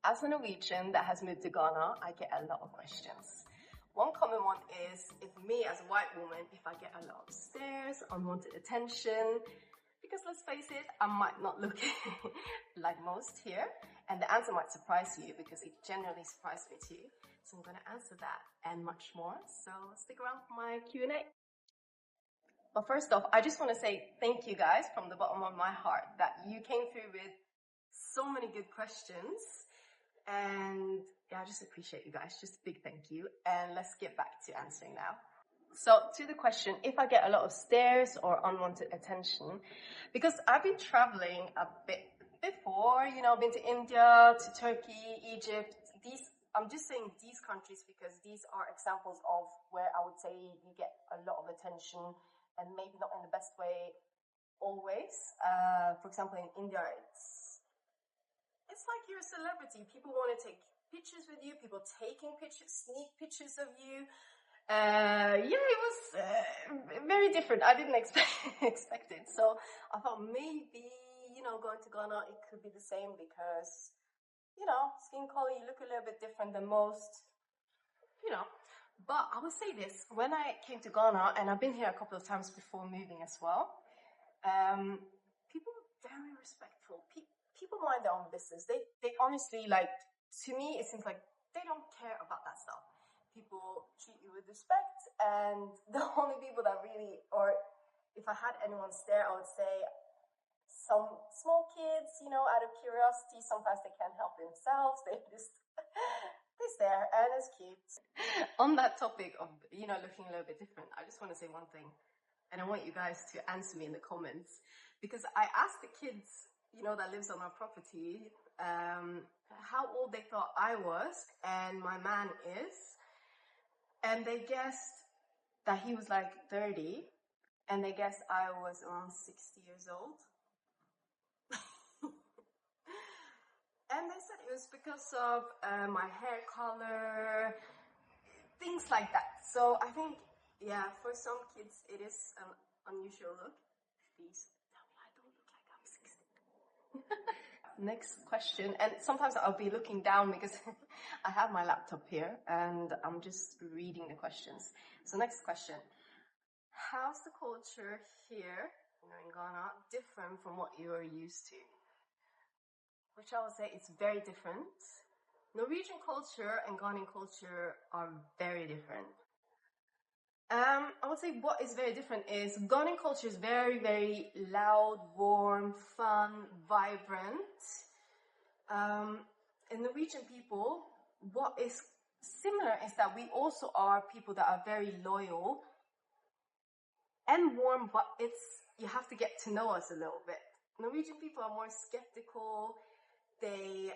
as a Norwegian that has moved to Ghana, I get a lot of questions. One common one is, if me as a white woman, if I get a lot of stares, unwanted attention, because let's face it, I might not look like most here. And the answer might surprise you because it generally surprised me too. So I'm going to answer that and much more. So stick around for my Q&A. But first off, I just want to say thank you guys from the bottom of my heart that you came through with so many good questions. And yeah, I just appreciate you guys. Just a big thank you. And let's get back to answering now. So to the question, if I get a lot of stares or unwanted attention, because I've been traveling a bit before, I've been to India, to Turkey, Egypt. I'm just saying these countries because these are examples of where I would say you get a lot of attention and maybe not in the best way always. For example, in India, it's like you're a celebrity. People want to take pictures with you, people taking pictures, sneak pictures of you. It was very different. I didn't expect it. So I thought maybe, going to Ghana, it could be the same because, skin color, you look a little bit different than most, But I will say this, when I came to Ghana, and I've been here a couple of times before moving as well, people are very respectful. People mind their own business. They honestly, to me, it seems like they don't care about that stuff. People treat you with respect, and the only people that really, or if I had anyone stare, I would say some small kids, out of curiosity, sometimes they can't help themselves. They just, they stare, and it's cute. On that topic of, looking a little bit different, I just want to say one thing, and I want you guys to answer me in the comments, because I asked the kids, that lives on our property, how old they thought I was and my man is. And they guessed that he was like 30, and they guessed I was around 60 years old. And they said it was because of my hair color, things like that. So I think, for some kids, it is an unusual look. Please tell me I don't look like I'm 60. Next question, and sometimes I'll be looking down because I have my laptop here and I'm just reading the questions. So next question, how's the culture here, in Ghana, different from what you are used to? Which I would say is very different. Norwegian culture and Ghanaian culture are very different. I would say what is very different is Ghanaian culture is very, very loud, warm, fun, vibrant. And Norwegian people, what is similar is that we also are people that are very loyal and warm, but you have to get to know us a little bit. Norwegian people are more skeptical. They,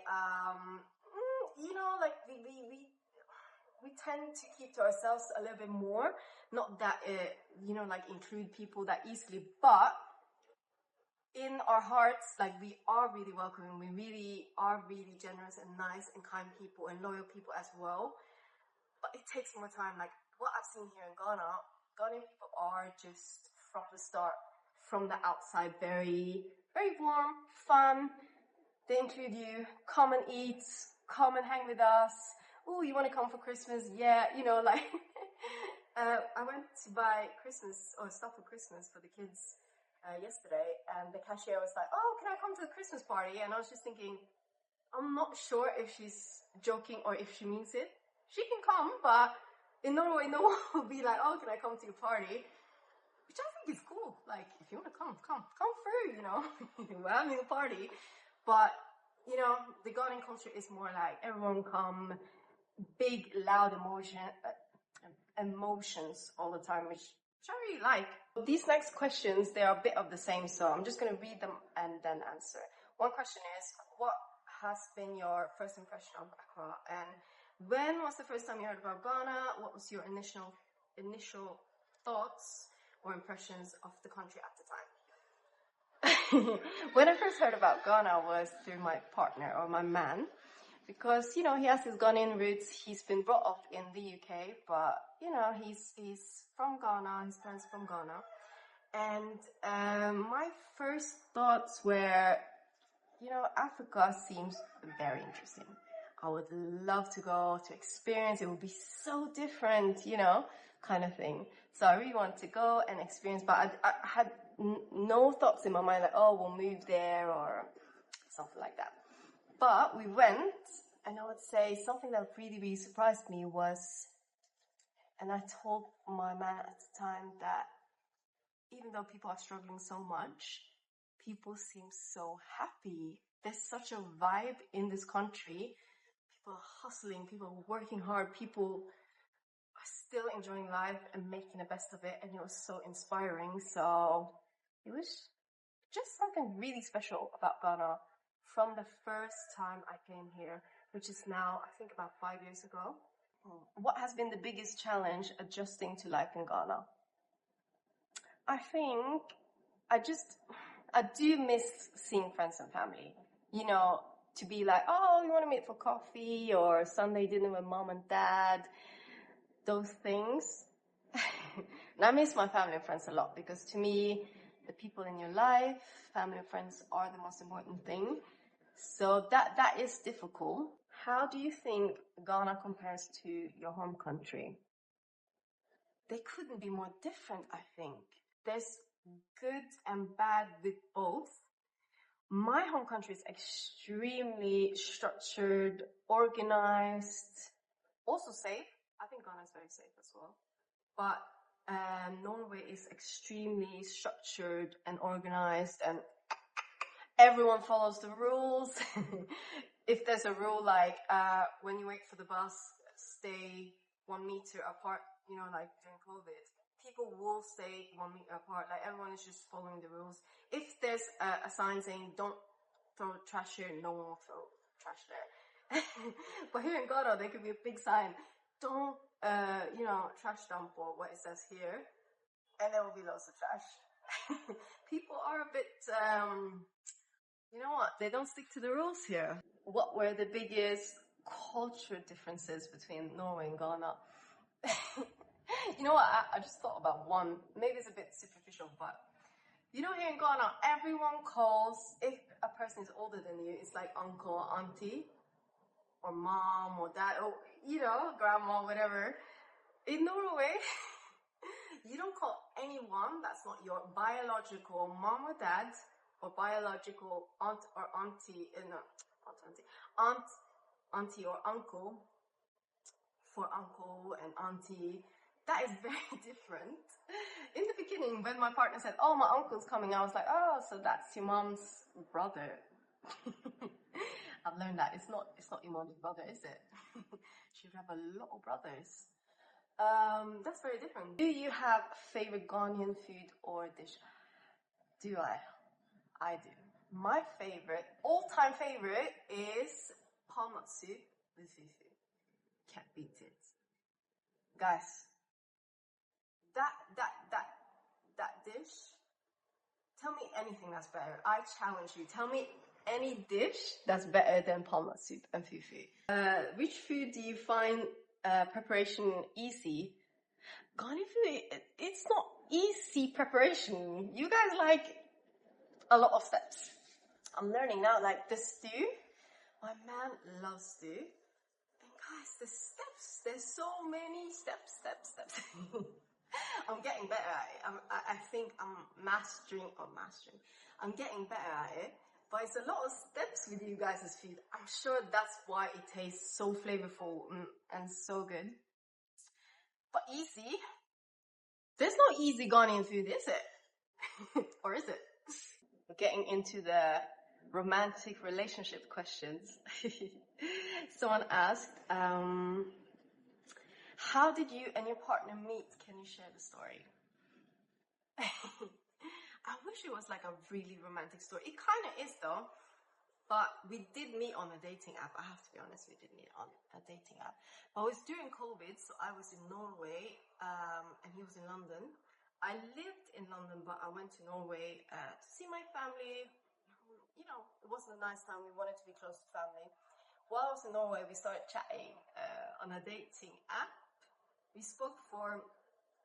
we tend to keep to ourselves a little bit more. Not that, include people that easily, but in our hearts, we are really welcoming. We really are really generous and nice and kind people and loyal people as well. But it takes more time. What I've seen here in Ghana, Ghanaian people are just from the start, from the outside, very, very warm, fun. They include you, come and eat, come and hang with us. Oh, you want to come for Christmas? Yeah, I went to buy stuff for Christmas for the kids yesterday, and the cashier was like, oh, can I come to the Christmas party? And I was just thinking, I'm not sure if she's joking or if she means it. She can come, but in Norway, no one will be like, oh, can I come to your party? Which I think is cool. If you want to come through, we're having a party. But, the Ghanaian culture is more like everyone come, big, loud emotions all the time, which I really like. These next questions, they are a bit of the same, so I'm just going to read them and then answer. One question is, what has been your first impression of Accra? And when was the first time you heard about Ghana? What was your initial thoughts or impressions of the country at the time? When I first heard about Ghana was through my partner or my man, because, he has his Ghanaian roots. He's been brought up in the UK, but, he's from Ghana, his parents from Ghana. And my first thoughts were, Africa seems very interesting. I would love to go to experience. It would be so different, kind of thing. So I really wanted to go and experience, but I had no thoughts in my mind like, oh, we'll move there or something like that. But we went, and I would say something that really, really surprised me was, and I told my man at the time that even though people are struggling so much, people seem so happy. There's such a vibe in this country. People are hustling, people are working hard, people are still enjoying life and making the best of it, and it was so inspiring. So it was just something really special about Ghana from the first time I came here, which is now, I think, about 5 years ago. What has been the biggest challenge adjusting to life in Ghana? I think I do miss seeing friends and family. To be like, oh, you want to meet for coffee or Sunday dinner with mom and dad, those things. And I miss my family and friends a lot because to me, the people in your life, family and friends are the most important thing. So that is difficult. How do you think Ghana compares to your home country? They couldn't be more different, I think. There's good and bad with both. My home country is extremely structured, organized, also safe. I think Ghana is very safe as well. But Norway is extremely structured and organized, and everyone follows the rules. If there's a rule like when you wait for the bus, stay 1 meter apart, like during COVID, people will stay 1 meter apart. Like everyone is just following the rules. If there's a sign saying don't throw trash here, no one will throw trash there. But here in Ghana, there could be a big sign, don't, trash dump or what it says here, and there will be lots of trash. People are a bit, they don't stick to the rules here. What were the biggest cultural differences between Norway and Ghana? You know what, I just thought about one. Maybe it's a bit superficial, but here in Ghana, everyone calls, if a person is older than you, it's like uncle or auntie, or mom or dad, or, grandma, whatever. In Norway, you don't call anyone that's not your biological mom or dad, or biological aunt or auntie, auntie or uncle, for uncle and auntie. That is very different. In the beginning, when my partner said, oh, my uncle's coming, I was like, oh, so that's your mom's brother. I've learned that it's not your mom's brother, is it? She would have a lot of brothers. That's very different. Do you have favorite Ghanaian food or dish? Do I? I do. My all-time favorite is palm soup with fufu. Can't beat it. Guys, that dish, tell me anything that's better. I challenge you. Tell me any dish that's better than palm soup and fufu. Which food do you find preparation easy? Ghanaian food, it's not easy preparation. You guys like a lot of steps. I'm learning now, like the stew. My man loves stew. And guys, the steps, there's so many steps. I'm getting better at it. I think I'm mastering. I'm getting better at it. But it's a lot of steps with you guys' food. I'm sure that's why it tastes so flavorful and so good. But easy. There's no easy Ghanaian food, is it? Or is it? We're getting into the romantic relationship questions. Someone asked, how did you and your partner meet? Can you share the story? I wish it was like a really romantic story. It kind of is though. But we did meet on a dating app. I have to be honest, we did meet on a dating app. But it was during COVID, so I was in Norway and he was in London. I lived in London, but I went to Norway to see my family. It wasn't a nice time. We wanted to be close to family. While I was in Norway, we started chatting on a dating app. We spoke for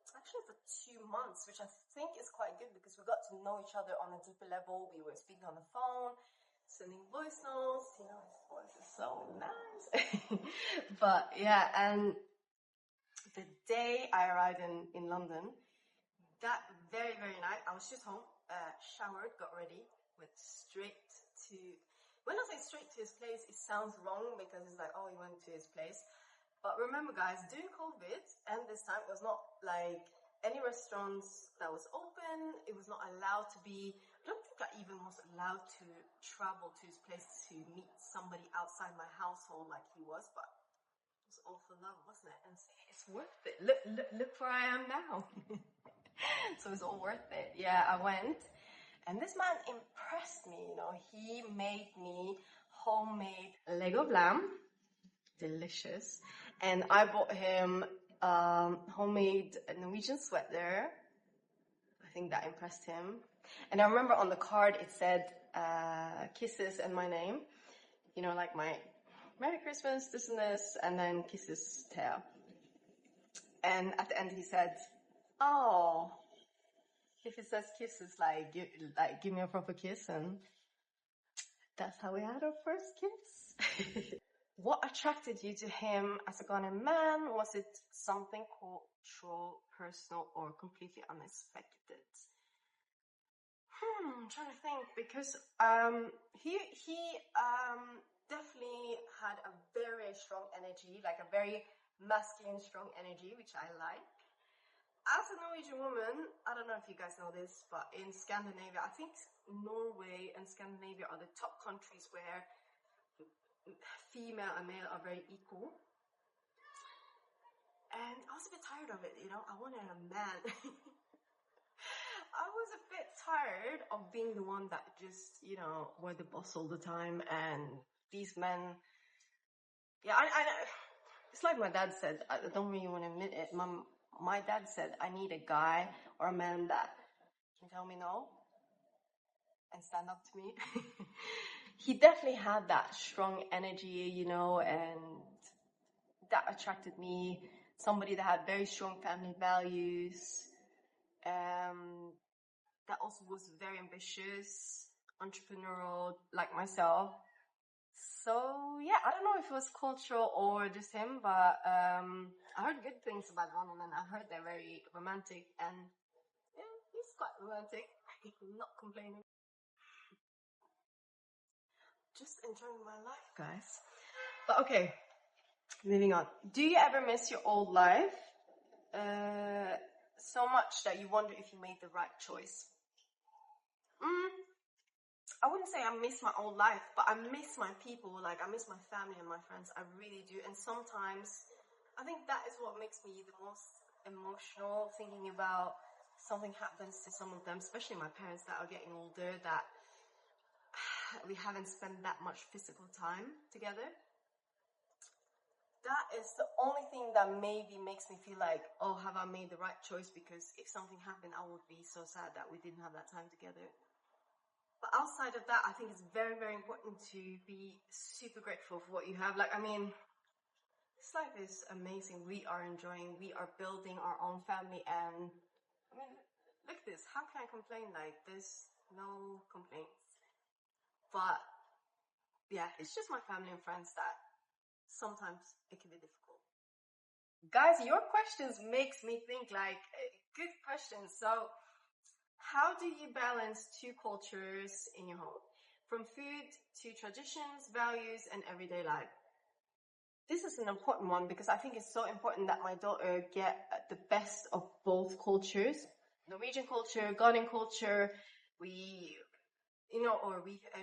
2 months, which I think is quite good because we got to know each other on a deeper level. We were speaking on the phone, sending voice notes. His voice is so nice. But yeah, and the day I arrived in London, that very, very night, I was just home, showered, got ready, went straight to, when I say straight to his place, it sounds wrong because it's like, oh, he went to his place. But remember guys, during COVID, and this time it was not like any restaurants that was open, it was not allowed to be, I don't think I even was allowed to travel to his place to meet somebody outside my household like he was, but it was all for love, wasn't it? And it's worth it. Look where I am now. So it's all worth it. Yeah, I went. And this man impressed me, you know. He made me homemade leg of lamb. Delicious. And I bought him homemade Norwegian sweater. I think that impressed him. And I remember on the card it said kisses and my name. You know, like my Merry Christmas, this and this, and then kisses tail. And at the end he said, oh, if it says kisses, like give me a proper kiss, and that's how we had our first kiss. What attracted you to him as a Ghanaian man? Was it something cultural, personal, or completely unexpected? I'm trying to think, because he definitely had a very strong energy, like a very masculine, strong energy, which I like. As a Norwegian woman, I don't know if you guys know this, but in Scandinavia, I think Norway and Scandinavia are the top countries where female and male are very equal. And I was a bit tired of it, you know. I wanted a man. I was a bit tired of being the one that just, you know, were the boss all the time. And these men, yeah, I it's like my dad said, I don't really want to admit it. My dad said, I need a guy or a man that can tell me no and stand up to me. He definitely had that strong energy, you know, and that attracted me. Somebody that had very strong family values, that also was very ambitious, entrepreneurial, like myself. So yeah, I don't know if it was cultural or just him, but I heard good things about Ghanian, and I heard they're very romantic, and yeah, he's quite romantic. Not complaining. Just enjoying my life, guys. But okay, moving on. Do you ever miss your old life so much that you wonder if you made the right choice? I wouldn't say I miss my old life, but I miss my people. Like, I miss my family and my friends. I really do. And sometimes I think that is what makes me the most emotional, thinking about something happens to some of them, especially my parents that are getting older, that we haven't spent that much physical time together. That is the only thing that maybe makes me feel like, oh, have I made the right choice? Because if something happened, I would be so sad that we didn't have that time together. But outside of that, I think it's very, very important to be super grateful for what you have. Like, I mean, this life is amazing. We are enjoying, we are building our own family, and I mean, look at this. How can I complain? Like, there's no complaints. But yeah, it's just my family and friends that sometimes it can be difficult. Guys, your questions makes me think, like, good questions. So how do you balance two cultures in your home? From food to traditions, values, and everyday life. This is an important one because I think it's so important that my daughter get the best of both cultures. Norwegian culture, Ghanaian culture.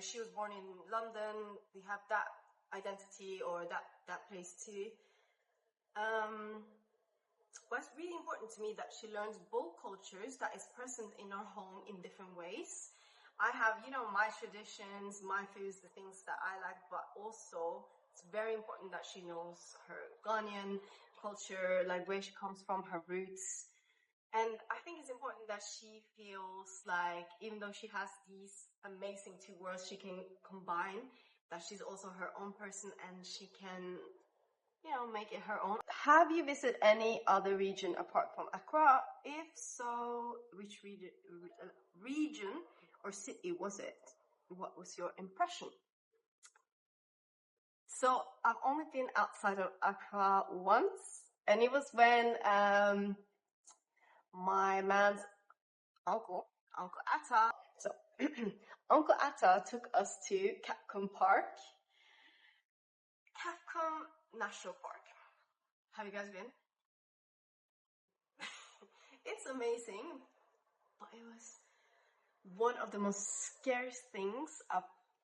She was born in London. We have that identity or that place too. What's really important to me that she learns both cultures, that is present in our home in different ways. I have, my traditions, my foods, the things that I like, but also it's very important that she knows her Ghanaian culture, like where she comes from, her roots. And I think it's important that she feels like, even though she has these amazing two worlds she can combine, that she's also her own person and she can, make it her own. Have you visited any other region apart from Accra? If so, which region or city was it? What was your impression? So I've only been outside of Accra once, and it was when my man's Uncle Atta. So Uncle Atta took us to Capcom Park, Capcom National Park. Have you guys been? It's amazing, but it was one of the most scariest things I've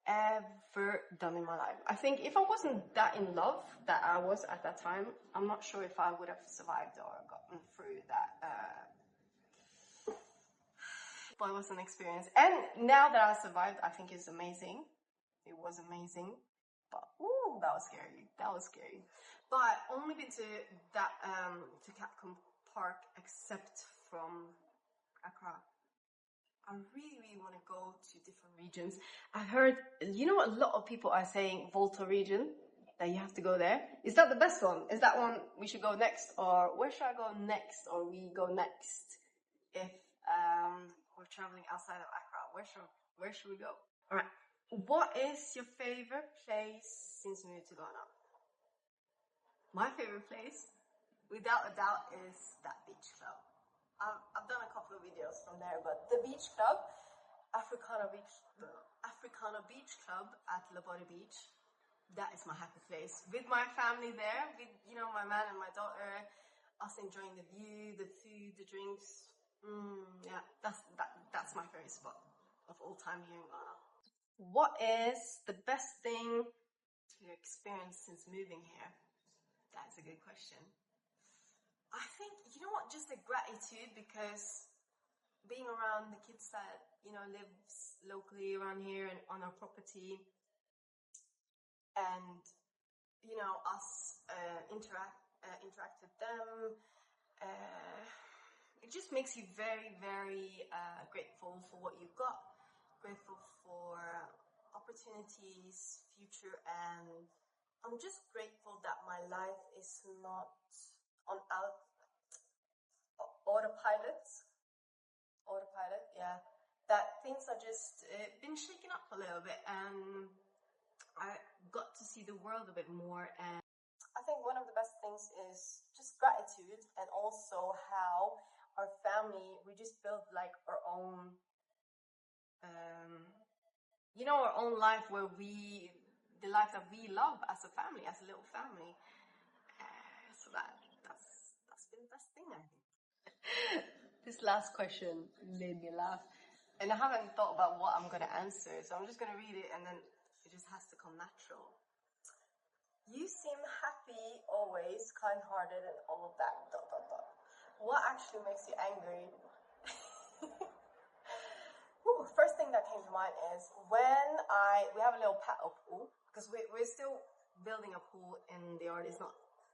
ever done in my life. I think if I wasn't that in love that I was at that time, I'm not sure if I would have survived or gotten through that. But it was an experience. And now that I survived, I think it's amazing. It was amazing. But ooh, that was scary. That was scary. But only been to that to Capcom Park except from Accra. I really want to go to different regions. I heard, you know, a lot of people are saying Volta region, that you have to go there. Is that the best one? Is that one we should go next? Or where should I go next? Or we go next if we're traveling outside of Accra? Where should we go? All right. What is your favorite place since you moved to Ghana? My favorite place, without a doubt, is that beach club. I've done a couple of videos from there, but the beach club, Africana Beach Club at Labori Beach, that is my happy place. With my family there, with, you know, my man and my daughter, us enjoying the view, the food, the drinks. Yeah, that's my favorite spot of all time here in Ghana. What is the best thing you experienced since moving here? That's a good question. I think, you know what, just the gratitude, because being around the kids that, you know, lives locally around here and on our property, and, you know, us interact with them, it just makes you very, very grateful for what you've got, grateful for opportunities, future, and I'm just grateful that my life is not on autopilot, yeah, that things are just been shaken up a little bit, and I got to see the world a bit more. And I think one of the best things is just gratitude, and also how our family, we just built like our own, you know, our own life, where the life that we love as a family, as a little family. So that's been the best thing, I think. This last question made me laugh, and I haven't thought about what I'm going to answer, so I'm just going to read it, and then it just has to come natural. You seem happy, always, kind-hearted, and all of that, ... What actually makes you angry? First thing that came to mind is when we have a little paddle pool, because we're still building a pool and the yard is not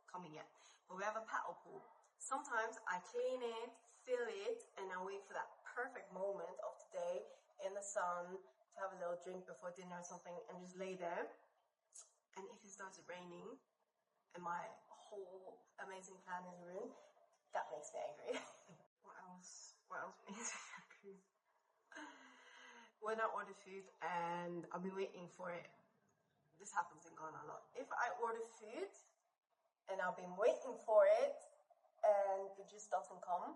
coming yet, but we have a paddle pool. Sometimes I clean it, fill it, and I wait for that perfect moment of the day in the sun to have a little drink before dinner or something, and just lay there. And if it starts raining and my whole amazing plan is ruined, that makes me angry. What else makes me angry? When I order food and I've been waiting for it, this happens in Ghana a lot. If I order food and I've been waiting for it and it just doesn't come,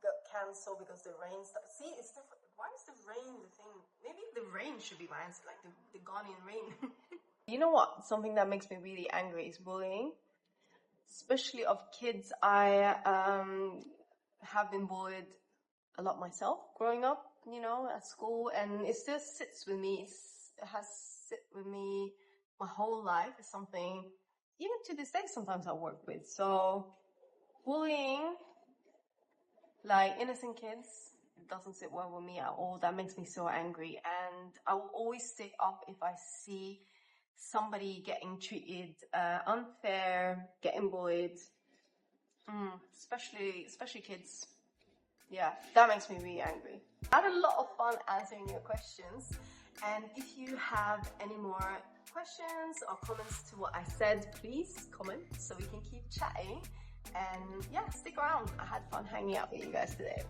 got cancelled because the rain starts. See, it's different. Why is the rain the thing? Maybe the rain should be my answer, like the Ghanian rain. You know what? Something that makes me really angry is bullying, especially of kids. I have been bullied a lot myself growing up, you know, at school, and it still sits with me. It has sit with me my whole life. It's something, even to this day, sometimes I work with. So bullying, like innocent kids, it doesn't sit well with me at all. That makes me so angry, and I will always stick up if I see somebody getting treated unfair, getting bullied, especially kids. Yeah, that makes me really angry. I had a lot of fun answering your questions, and if you have any more questions or comments to what I said, please comment so we can keep chatting. And yeah, stick around. I had fun hanging out with you guys today.